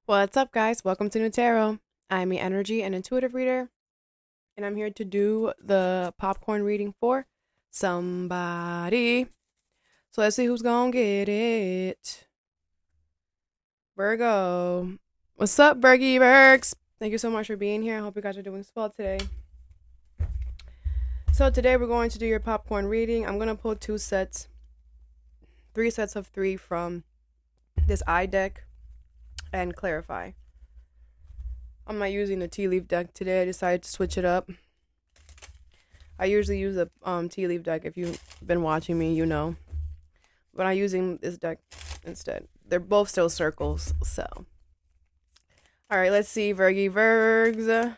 What's up, guys? Welcome to Nutarot. I'm an energy and intuitive reader, and I'm here to do the popcorn reading for somebody. So let's see who's gonna get it. Virgo. What's up, Bergie Bergs? Thank you so much for being here. I hope you guys are doing well today. So today we're going to do your popcorn reading. I'm gonna pull three sets of three from this eye deck and clarify. I'm not using the tea leaf deck today. I decided to switch it up. I usually use the tea leaf deck. If you've been watching me, you know. But I'm using this deck instead. They're both still circles, so. All right, let's see, Virgie Virgs.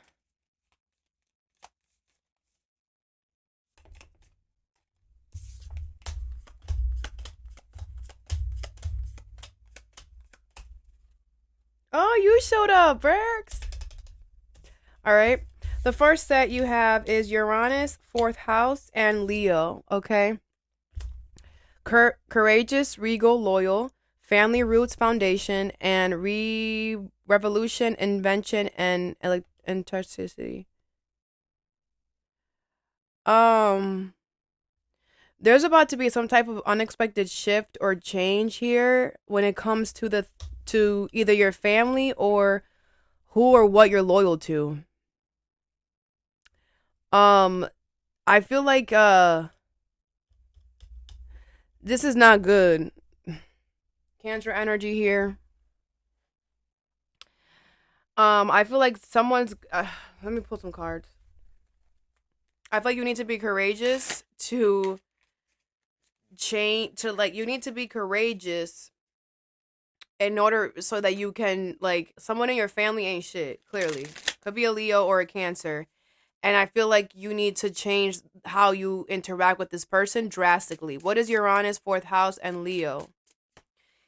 Oh, you showed up, Virgs. All right. The first set you have is Uranus, fourth house, and Leo, okay? Courageous, regal, loyal, family roots, foundation, and revolution, invention, and electricity. There's about to be some type of unexpected shift or change here when it comes to either your family or who or what you're loyal to. I feel like this is not good. Cancer energy here. I feel like someone's let me pull some cards. I feel like you need to be courageous to change you need to be courageous in order so that you can, like, someone in your family ain't shit, clearly. Could be a Leo or a Cancer. And I feel like you need to change how you interact with this person drastically. What is Uranus, fourth house, and Leo?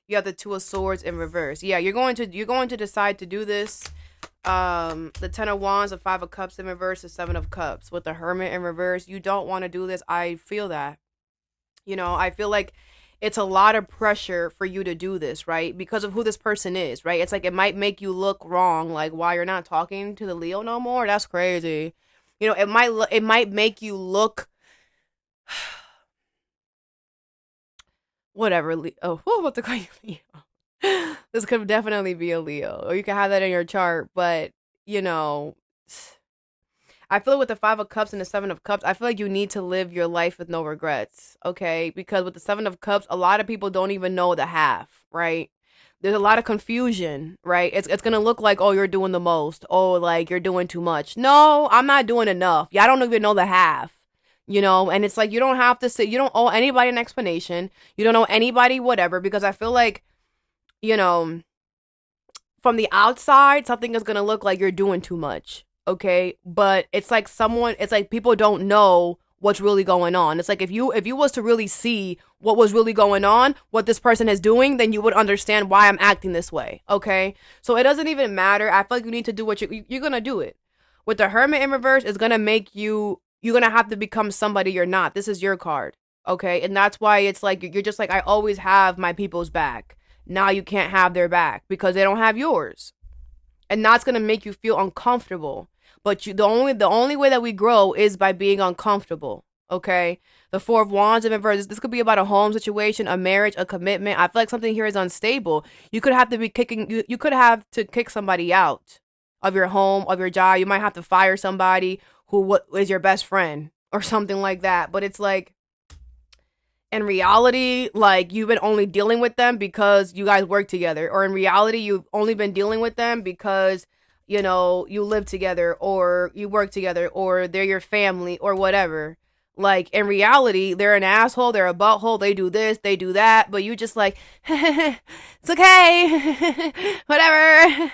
You have the Two of Swords in reverse. Yeah, you're going to decide to do this. The Ten of Wands, the Five of Cups in reverse, the Seven of Cups with the Hermit in reverse. You don't want to do this. I feel that. You know, I feel like it's a lot of pressure for you to do this, right? Because of who this person is, right? It's like it might make you look wrong, like why you're not talking to the Leo no more. That's crazy. You know, it might make you look whatever. Oh, I'm about to call you Leo. This could definitely be a Leo, or you can have that in your chart. But you know, I feel like with the Five of Cups and the Seven of Cups, I feel like you need to live your life with no regrets, okay? Because with the Seven of Cups, a lot of people don't even know the half, right? There's a lot of confusion, right? It's gonna look like, oh, you're doing the most. Oh, like you're doing too much. No, I'm not doing enough. Yeah, I don't even know the half. You know, and it's like you don't have to say, you don't owe anybody an explanation. You don't owe anybody whatever, because I feel like, you know, from the outside, something is gonna look like you're doing too much. Okay. But it's like people don't know what's really going on. It's like if you was to really see what was really going on, what this person is doing, then you would understand why I'm acting this way. Okay. So it doesn't even matter. I feel like you need to do what you're gonna do it. With the Hermit in reverse, it's gonna make you're gonna have to become somebody you're not. This is your card. Okay. And that's why it's like you're just like, I always have my people's back. Now you can't have their back because they don't have yours. And that's gonna make you feel uncomfortable. But the only way that we grow is by being uncomfortable. Okay. The Four of Wands in reverse. This could be about a home situation, a marriage, a commitment. I feel like something here is unstable. You could have to be kicking. You could have to kick somebody out of your home, of your job. You might have to fire somebody who is your best friend or something like that. But it's like, in reality, like, you've been only dealing with them because you guys work together, or in reality you've only been dealing with them because, you know, you live together or you work together or they're your family or whatever. Like, in reality, they're an asshole, they're a butthole, they do this, they do that, but you just like, it's okay, whatever,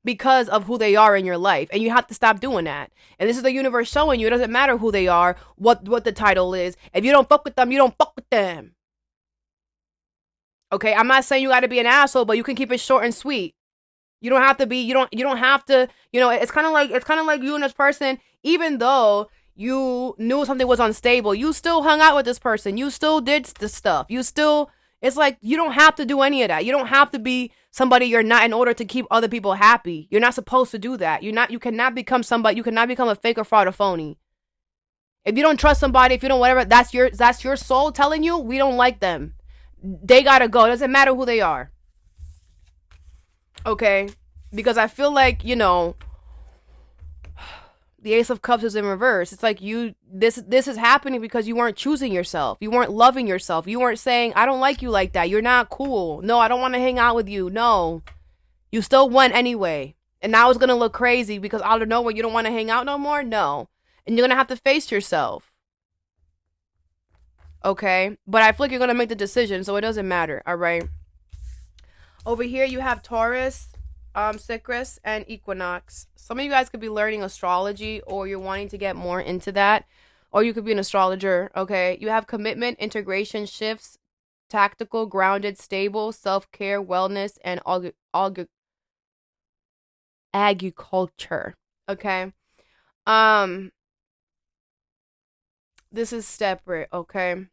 because of who they are in your life. And you have to stop doing that. And this is the universe showing you it doesn't matter who they are, what the title is. If you don't fuck with them, you don't fuck with them. Okay, I'm not saying you got to be an asshole, but you can keep it short and sweet. You don't have to be. You don't have to. You know, it's kind of like you and this person. Even though you knew something was unstable, you still hung out with this person. You still did the stuff. You still, It's like you don't have to do any of that. You don't have to be somebody you're not in order to keep other people happy. You're not supposed to do that. You cannot become somebody. You cannot become a fake or fraud or phony. If you don't trust somebody, if you don't whatever, that's your soul telling you we don't like them. They gotta go. It doesn't matter who they are. Okay? Because I feel like, the Ace of Cups is in reverse. It's like this is happening because you weren't choosing yourself. You weren't loving yourself. You weren't saying, I don't like you like that. You're not cool. No, I don't want to hang out with you. No. You still went anyway. And now it's going to look crazy because out of nowhere you don't want to hang out no more? No. And you're going to have to face yourself. Okay? But I feel like you're going to make the decision, so it doesn't matter. All right? Over here you have Taurus, Citrus, and Equinox. Some of you guys could be learning astrology, or you're wanting to get more into that, or you could be an astrologer. Okay, you have commitment, integration, shifts, tactical, grounded, stable, self-care, wellness, and agriculture. Okay, this is separate. Okay.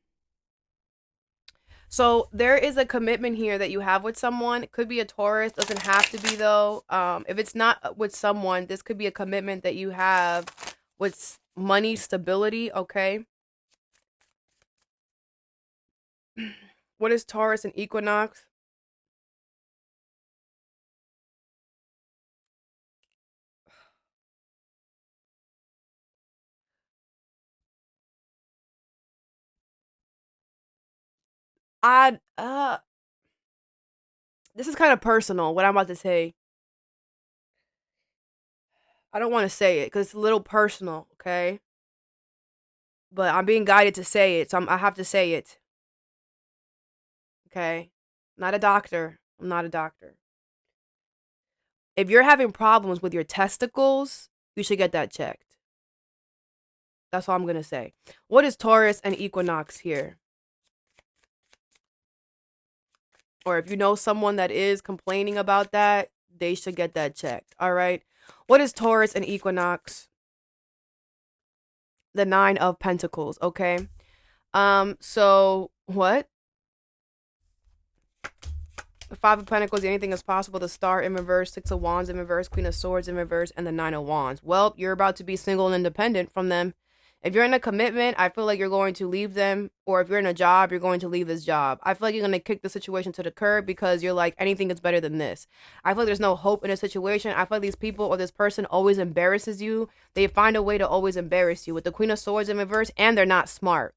So there is a commitment here that you have with someone. It could be a Taurus. Doesn't have to be though. If it's not with someone, this could be a commitment that you have with money stability. Okay. What is Taurus and Equinox? I This is kind of personal. What I'm about to say. I don't want to say it because it's a little personal. Okay. But I'm being guided to say it, so I have to say it. Okay. Not a doctor. I'm not a doctor. If you're having problems with your testicles, you should get that checked. That's all I'm going to say. What is Taurus and Equinox here? Or if you know someone that is complaining about that, they should get that checked. All right. What is Taurus and Equinox? The 9 of Pentacles. Okay. So what? The 5 of Pentacles, anything is possible. The Star in reverse, 6 of Wands in reverse, Queen of Swords in reverse, and the 9 of Wands. Well, you're about to be single and independent from them. If you're in a commitment, I feel like you're going to leave them. Or if you're in a job, you're going to leave this job. I feel like you're going to kick the situation to the curb because you're like, anything is better than this. I feel like there's no hope in a situation. I feel like these people or this person always embarrasses you. They find a way to always embarrass you. With the Queen of Swords in reverse, and they're not smart.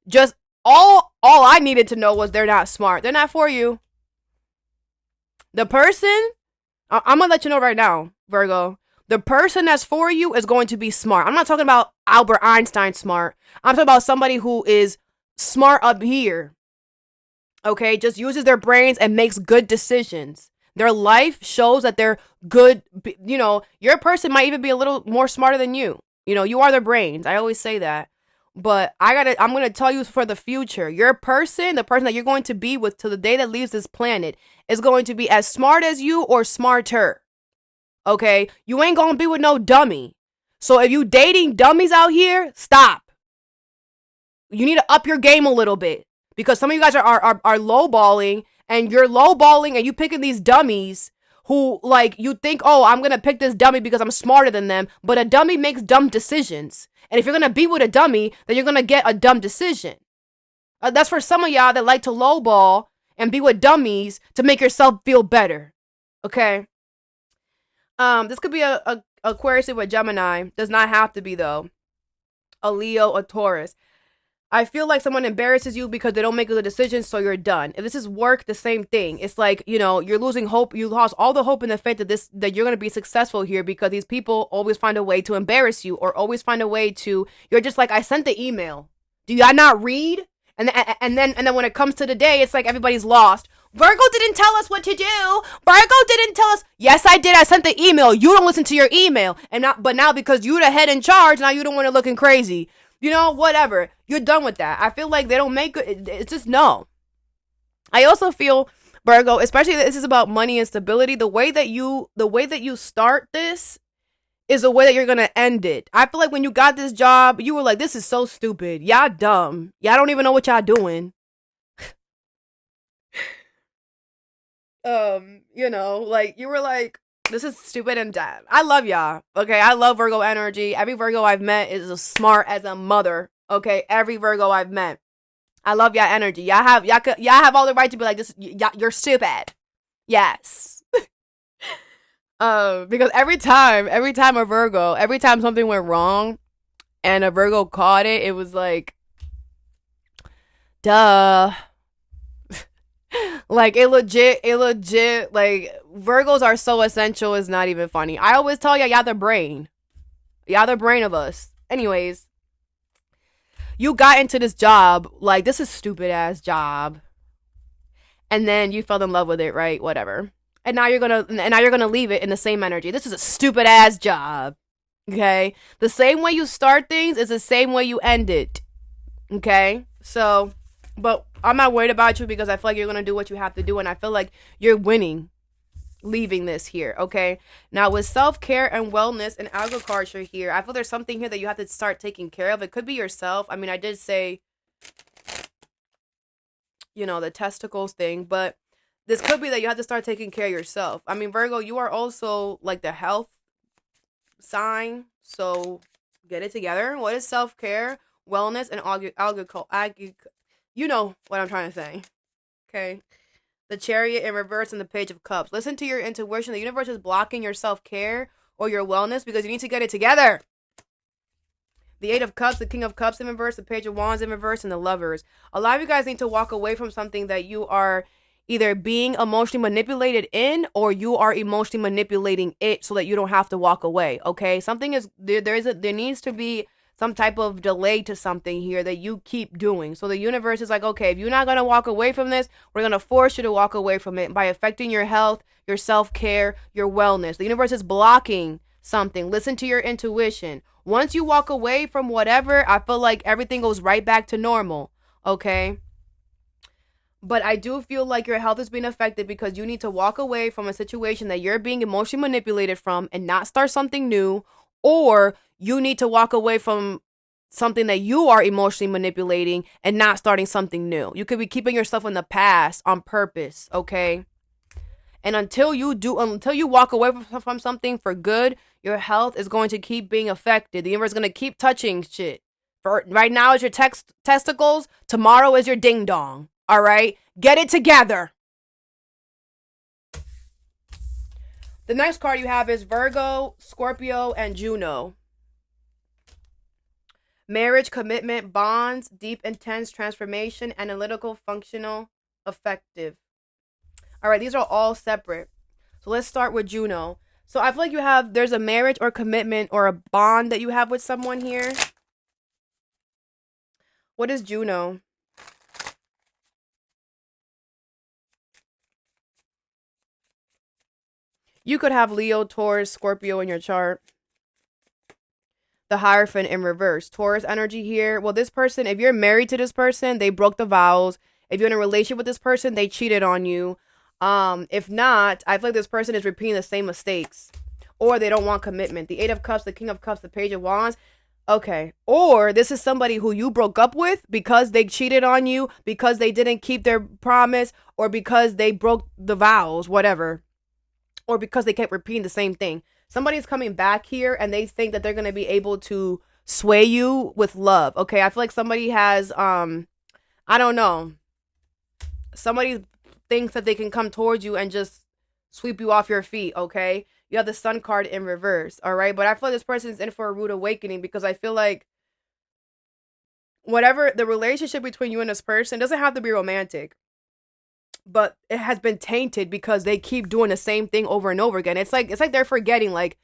Just all I needed to know was they're not smart. They're not for you. The person, I'm going to let you know right now, Virgo. The person that's for you is going to be smart. I'm not talking about Albert Einstein smart. I'm talking about somebody who is smart up here. Okay, just uses their brains and makes good decisions. Their life shows that they're good. Your person might even be a little more smarter than you. You are their brains. I always say that. But I'm going to tell you for the future, your person, the person that you're going to be with till the day that leaves this planet is going to be as smart as you or smarter. Okay, you ain't gonna be with no dummy. So if you dating dummies out here, stop. You need to up your game a little bit because some of you guys are lowballing, and you're lowballing and you picking these dummies who like you think, oh, I'm gonna pick this dummy because I'm smarter than them. But a dummy makes dumb decisions, and if you're gonna be with a dummy, then you're gonna get a dumb decision. That's for some of y'all that like to lowball and be with dummies to make yourself feel better. Okay. This could be a Aquarius with Gemini. Does not have to be though. A Leo, a Taurus. I feel like someone embarrasses you because they don't make good decisions, so you're done. If this is work, the same thing. It's like, you're losing hope. You lost all the hope in the faith that you're gonna be successful here because these people always find a way to embarrass you or always find a way to. You're just like, I sent the email. Do y'all not read? And then when it comes to the day, it's like everybody's lost. Virgo didn't tell us what to do. Virgo didn't tell us. Yes, I did. I sent the email. You don't listen to your email. But now because you're the head in charge, now you don't want to looking crazy. Whatever. You're done with that. I feel like they don't make it. It's just no. I also feel, Virgo, especially this is about money and stability. The way that you start this is the way that you're going to end it. I feel like when you got this job, you were like, this is so stupid. Y'all dumb. Y'all don't even know what y'all doing. Like you were like, this is stupid and dumb. I love y'all. Okay, I love Virgo energy. Every Virgo I've met is as smart as a mother. Okay, every Virgo I've met. I love y'all energy. Y'all have all the right to be like this. You're stupid. Yes. Because every time every time something went wrong, and a Virgo caught it, it was like, duh. Like it legit. Like Virgos are so essential. It's not even funny. I always tell y'all the brain. Y'all the brain of us. Anyways, you got into this job, like this is stupid ass job, and then you fell in love with it, right? Whatever. And now you're gonna leave it in the same energy. This is a stupid ass job. Okay? The same way you start things is the same way you end it. Okay? So, but I'm not worried about you because I feel like you're gonna do what you have to do, and I feel like you're winning leaving this here. Okay? Now with self-care and wellness and agriculture here, I feel there's something here that you have to start taking care of. It could be yourself. I mean, I did say, the testicles thing, but this could be that you have to start taking care of yourself. I mean, Virgo, you are also like the health sign, so get it together. What is self-care, wellness, and you know what I'm trying to say. Okay. The Chariot in reverse and the Page of Cups. Listen to your intuition. The universe is blocking your self-care or your wellness because you need to get it together. The Eight of Cups, the King of Cups in reverse, the Page of Wands in reverse, and the Lovers. A lot of you guys need to walk away from something that you are either being emotionally manipulated in, or you are emotionally manipulating it so that you don't have to walk away. Okay, something is there needs to be some type of delay to something here that you keep doing. So the universe is like, okay, if you're not going to walk away from this, we're going to force you to walk away from it by affecting your health, your self-care, your wellness. The universe is blocking something. Listen to your intuition. Once you walk away from whatever, I feel like everything goes right back to normal. Okay. But I do feel like your health is being affected because you need to walk away from a situation that you're being emotionally manipulated from and not start something new, or you need to walk away from something that you are emotionally manipulating and not starting something new. You could be keeping yourself in the past on purpose, okay? And until you walk away from something for good, your health is going to keep being affected. The universe is going to keep touching shit. For right now is your testicles, tomorrow is your ding dong. All right? Get it together. The next card you have is Virgo, Scorpio, and Juno. Marriage, commitment, bonds, deep, intense, transformation, analytical, functional, effective. All right, these are all separate. So let's start with Juno. So I feel like there's a marriage or commitment or a bond that you have with someone here. What is Juno? You could have Leo, Taurus, Scorpio in your chart. The Hierophant in reverse. Taurus energy here. Well, this person, if you're married to this person, they broke the vows. If you're in a relationship with this person, they cheated on you. If not, I feel like this person is repeating the same mistakes. Or they don't want commitment. The Eight of Cups, the King of Cups, the Page of Wands. Okay. Or this is somebody who you broke up with because they cheated on you, because they didn't keep their promise, or because they broke the vows, whatever. Or because they kept repeating the same thing. Somebody's coming back here and they think that they're going to be able to sway you with love. Okay, I feel like somebody has, I don't know. Somebody thinks that they can come towards you and just sweep you off your feet, okay? You have the Sun card in reverse, all right? But I feel like this person is in for a rude awakening because I feel like whatever the relationship between you and this person doesn't have to be romantic. But it has been tainted because they keep doing the same thing over and over again. It's like they're forgetting, like,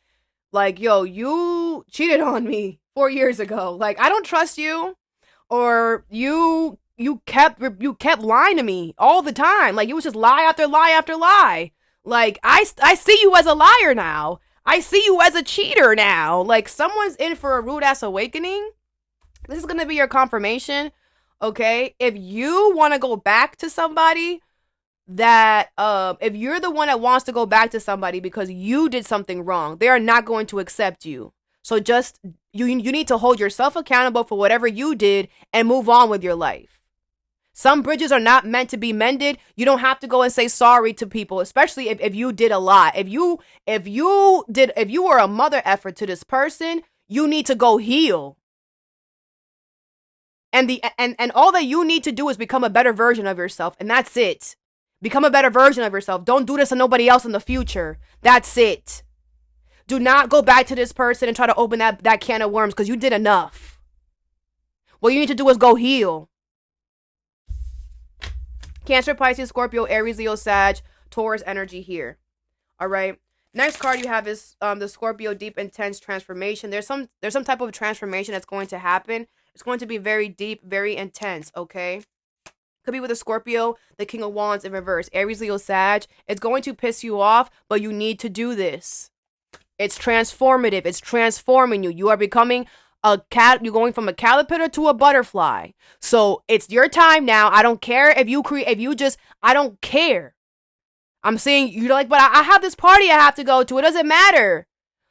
yo, you cheated on me 4 years ago. Like, I don't trust you, or you kept lying to me all the time. Like, it was just lie after lie after lie. Like, I see you as a liar now. I see you as a cheater now. Like, someone's in for a rude ass awakening. This is gonna be your confirmation, okay? If you want to go back to somebody that if you're the one that wants to go back to somebody because you did something wrong, they are not going to accept you. So just you need to hold yourself accountable for whatever you did and move on with your life. Some bridges are not meant to be mended. You don't have to go and say sorry to people, especially if you did a lot. If you were a mother effort to this person, you need to go heal. And all that you need to do is become a better version of yourself, and that's it. Become a better version of yourself. Don't do this to nobody else in the future. That's it. Do not go back to this person and try to open that can of worms, because you did enough. What you need to do is go heal. Cancer, Pisces, Scorpio, Aries, Leo, Sag, Taurus energy here. All right. Next card you have is the Scorpio deep intense transformation. There's some type of transformation that's going to happen. It's going to be very deep, very intense, okay? Could be with a Scorpio, the King of Wands in reverse. Aries, Leo, Sag. It's going to piss you off, but you need to do this. It's transformative. It's transforming you. You are becoming you're going from a caterpillar to a butterfly. So it's your time now. I don't care if you I don't care. I'm saying you're like, but I have this party I have to go to. It doesn't matter.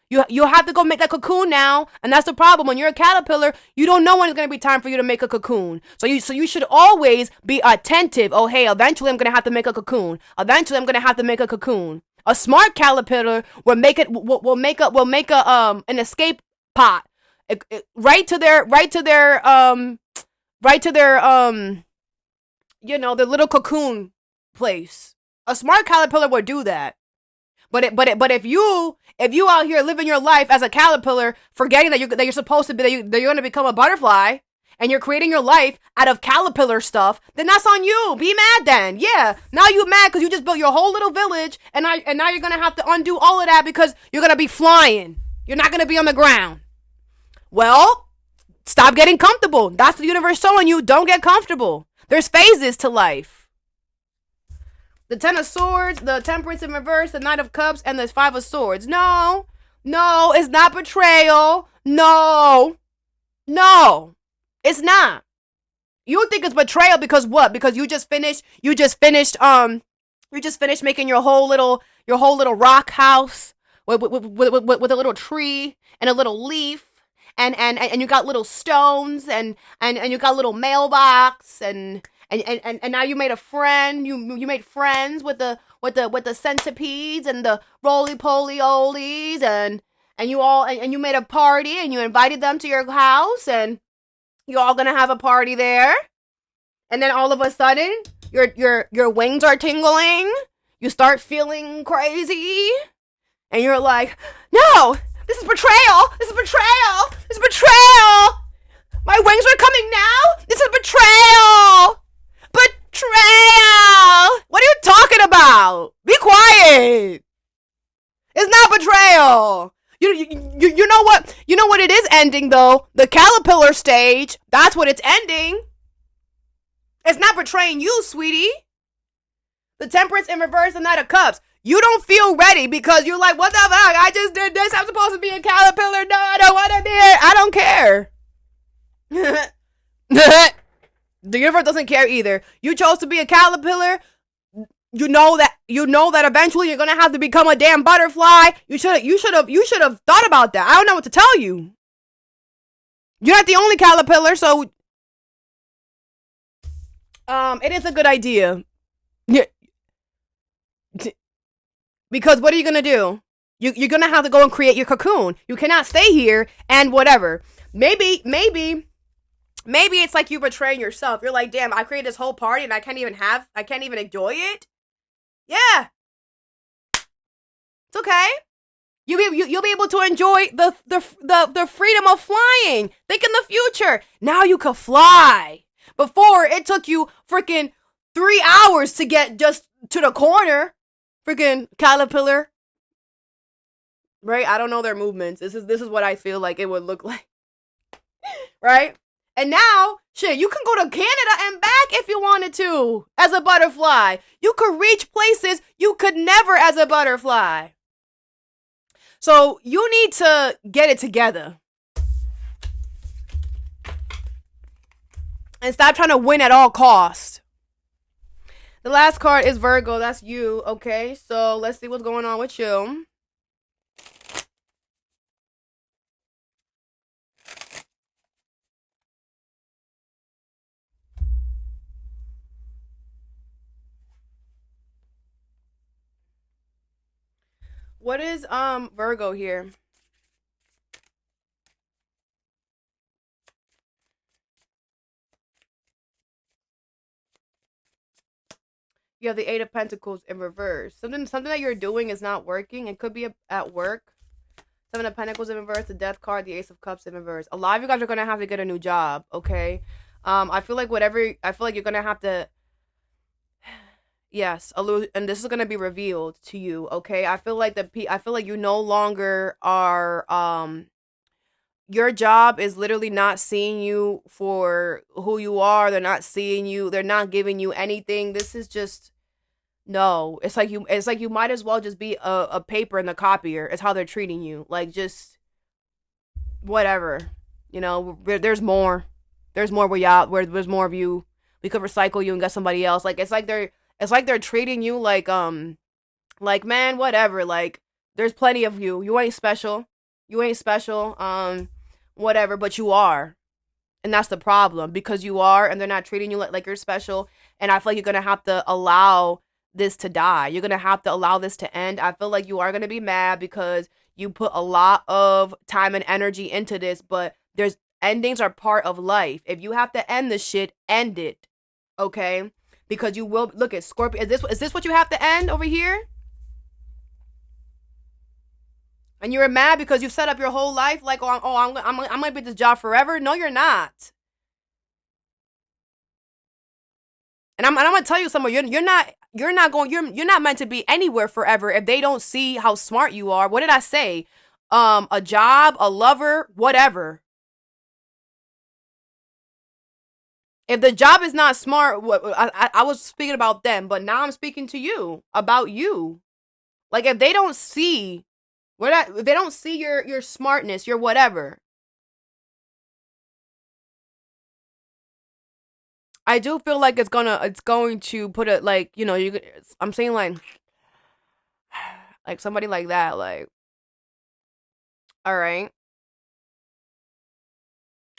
You have to go make that cocoon now, and that's the problem. When you're a caterpillar, you don't know when it's gonna be time for you to make a cocoon. So you should always be attentive. Oh, hey, eventually I'm gonna have to make a cocoon. Eventually I'm gonna have to make a cocoon. A smart caterpillar will make an escape pot right to their their little cocoon place. A smart caterpillar would do that. But if you out here living your life as a caterpillar, forgetting that you're supposed to be that you're going to become a butterfly, and you're creating your life out of caterpillar stuff, then that's on you. Be mad then. Yeah, now you mad because you just built your whole little village, and now you're going to have to undo all of that because you're going to be flying. You're not going to be on the ground. Well, stop getting comfortable. That's the universe showing you. Don't get comfortable. There's phases to life. The Ten of Swords, the Temperance in reverse, the Knight of Cups, and the Five of Swords. No, it's not betrayal. No, it's not. You think it's betrayal because what? Because you just finished making your whole little rock house with a little tree and a little leaf. And you got little stones and you got a little mailbox and now you made a friend. You made friends with the centipedes and the roly poly olies and you made a party and you invited them to your house and you're all gonna have a party there. And then all of a sudden your wings are tingling. You start feeling crazy and you're like, no. This is betrayal! This is betrayal! This is betrayal! My wings are coming now? This is betrayal! Betrayal! What are you talking about? Be quiet! It's not betrayal! You know what? You know what it is ending though? The caterpillar stage. That's what it's ending. It's not betraying you, sweetie. The Temperance in reverse, the Knight of Cups. You don't feel ready because you're like, what the fuck? I just did this. I'm supposed to be a caterpillar. No, I don't want to be it. I don't care. The universe doesn't care either. You chose to be a caterpillar. You know that eventually you're gonna have to become a damn butterfly. You should have thought about that. I don't know what to tell you. You're not the only caterpillar, so it is a good idea. Yeah. Because what are you going to do? You're going to have to go and create your cocoon. You cannot stay here and whatever. Maybe it's like you betraying yourself. You're like, damn, I created this whole party and I can't even enjoy it. Yeah. It's okay. You'll be able to enjoy the freedom of flying. Think in the future. Now you can fly. Before, it took you freaking 3 hours to get just to the corner. Freaking caterpillar. Right? I don't know their movements. This is what I feel like it would look like. Right? And now, shit, you can go to Canada and back if you wanted to as a butterfly. You could reach places you could never as a butterfly. So you need to get it together. And stop trying to win at all costs. The last card is Virgo. That's you. Okay, so let's see what's going on with you. What is Virgo here? You have the Eight of Pentacles in reverse. Something that you're doing is not working. It could be at work. Seven of Pentacles in reverse, the Death card, the Ace of Cups in reverse. A lot of you guys are gonna have to get a new job, okay? I feel like you're gonna have to. Yes, and this is gonna be revealed to you, okay? I feel like you no longer are. Your job is literally not seeing you for who you are. They're not seeing you. They're not giving you anything. This is just no. It's like you might as well just be a paper in the copier. It's how they're treating you. Like just whatever. You know, there's more. There's more where there's more of you. We could recycle you and get somebody else. Like it's like they're treating you like man, whatever. Like there's plenty of you. You ain't special. You ain't special. Whatever, but you are. And that's the problem because you are and they're not treating you like you're special. And I feel like you're going to have to allow this to die. You're going to have to allow this to end. I feel like you are going to be mad because you put a lot of time and energy into this, but there's endings are part of life. If you have to end the shit, end it. Okay? Because you will look at Scorpio. Is this what you have to end over here? And you're mad because you've set up your whole life like, I'm gonna be at this job forever. No, you're not. And I'm gonna tell you something. You're not meant to be anywhere forever if they don't see how smart you are. What did I say? A job, a lover, whatever. If the job is not smart, I was speaking about them, but now I'm speaking to you about you. Like if they don't see if they don't see your smartness, your whatever. I do feel like it's going to put it like, you know, I'm saying like somebody like that, like, all right.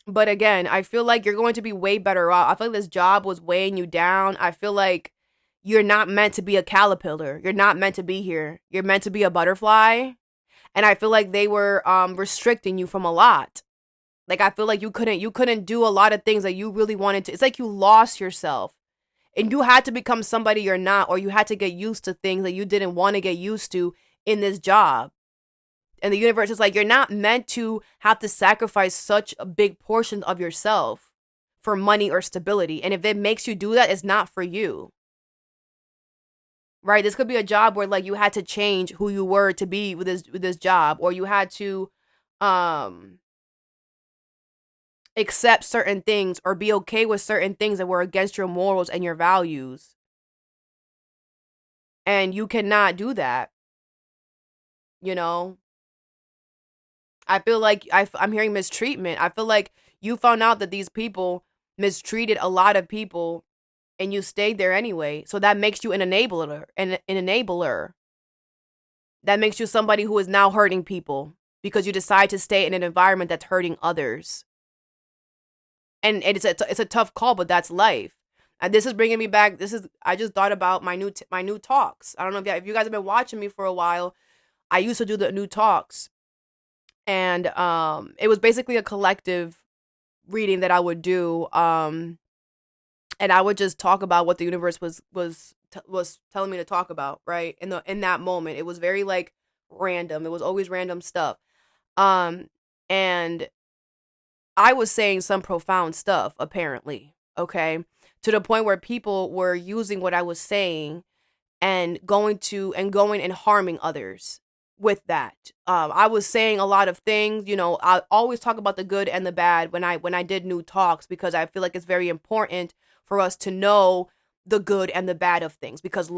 But again, I feel like you're going to be way better off. I feel like this job was weighing you down. I feel like you're not meant to be a caterpillar. You're not meant to be here. You're meant to be a butterfly. And I feel like they were restricting you from a lot. Like I feel like you couldn't do a lot of things that you really wanted to. It's like you lost yourself. And you had to become somebody you're not, or you had to get used to things that you didn't want to get used to in this job. And the universe is like, you're not meant to have to sacrifice such a big portion of yourself for money or stability. And if it makes you do that, it's not for you. Right? This could be a job where like you had to change who you were to be with this job, or you had to accept certain things or be okay with certain things that were against your morals and your values. And you cannot do that. You know? I feel like I'm hearing mistreatment. I feel like you found out that these people mistreated a lot of people and you stayed there anyway. So that makes you an enabler. An enabler. That makes you somebody who is now hurting people because you decide to stay in an environment that's hurting others. And it's a tough call, but that's life. And this is bringing me back. I just thought about my new talks. I don't know if you guys have been watching me for a while. I used to do the new talks. And it was basically a collective reading that I would do, and I would just talk about what the universe was telling me to talk about, right? In that moment, it was very like random. It was always random stuff, and I was saying some profound stuff, apparently, okay, to the point where people were using what I was saying and going and harming others with that. I was saying a lot of things, you know. I always talk about the good and the bad when I did new talks, because I feel like it's very important for us to know the good and the bad of things, because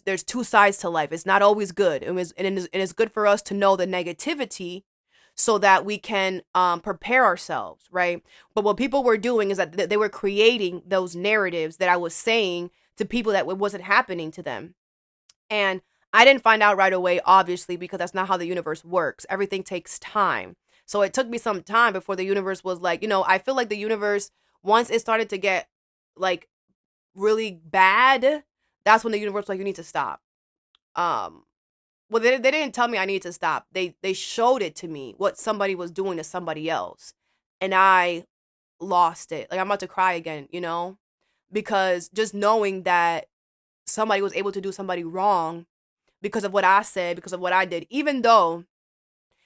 there's two sides to life. It's not always good. And it's good for us to know the negativity so that we can prepare ourselves, right? But what people were doing is that they were creating those narratives that I was saying to people that it wasn't happening to them. And I didn't find out right away, obviously, because that's not how the universe works. Everything takes time. So it took me some time before the universe was like, you know, I feel like the universe, once it started to get like really bad, that's when the universe was like, you need to stop. well, they didn't tell me I needed to stop. They showed it to me, what somebody was doing to somebody else. And I lost it. Like, I'm about to cry again, you know? Because just knowing that somebody was able to do somebody wrong because of what I said, because of what I did, even though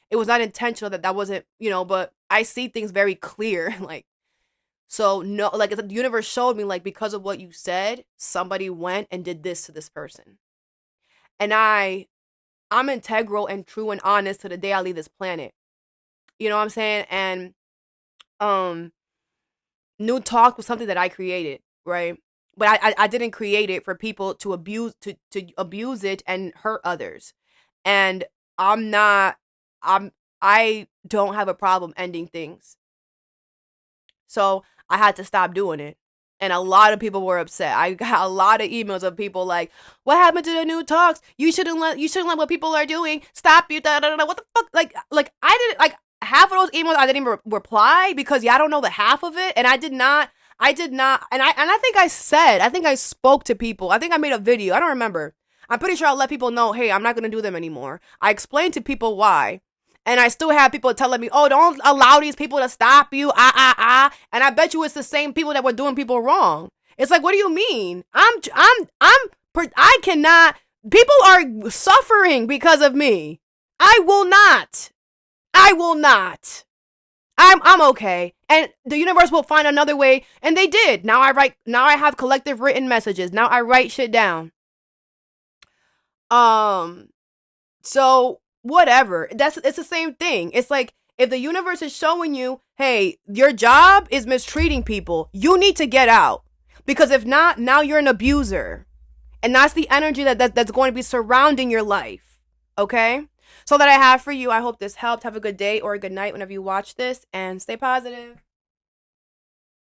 it was not intentional, that wasn't, you know, but I see things very clear. Like, so no, like the universe showed me, like, because of what you said, somebody went and did this to this person. And I'm integral and true and honest to the day I leave this planet. You know what I'm saying? And New Talk was something that I created, right? But I didn't create it for people to abuse it and hurt others. And I don't have a problem ending things. So I had to stop doing it. And a lot of people were upset. I got a lot of emails of people like, "What happened to the New Talks? You shouldn't let what people are doing. Stop you." Da, da, da, da. What the fuck? Like I didn't, like, half of those emails I didn't even reply because I don't know the half of it. And I did not, and I think I spoke to people. I think I made a video. I don't remember. I'm pretty sure I let people know, hey, I'm not going to do them anymore. I explained to people why. And I still have people telling me, "Oh, don't allow these people to stop you." And I bet you it's the same people that were doing people wrong. It's like, what do you mean? I cannot. People are suffering because of me. I will not. I'm okay. And the universe will find another way. And they did. Now I have collective written messages. Now I write shit down. So whatever. It's the same thing. It's like, if the universe is showing you, hey, your job is mistreating people, you need to get out. Because if not, now you're an abuser. And that's the energy that's going to be surrounding your life. Okay? So that I have for you. I hope this helped. Have a good day or a good night whenever you watch this, and stay positive.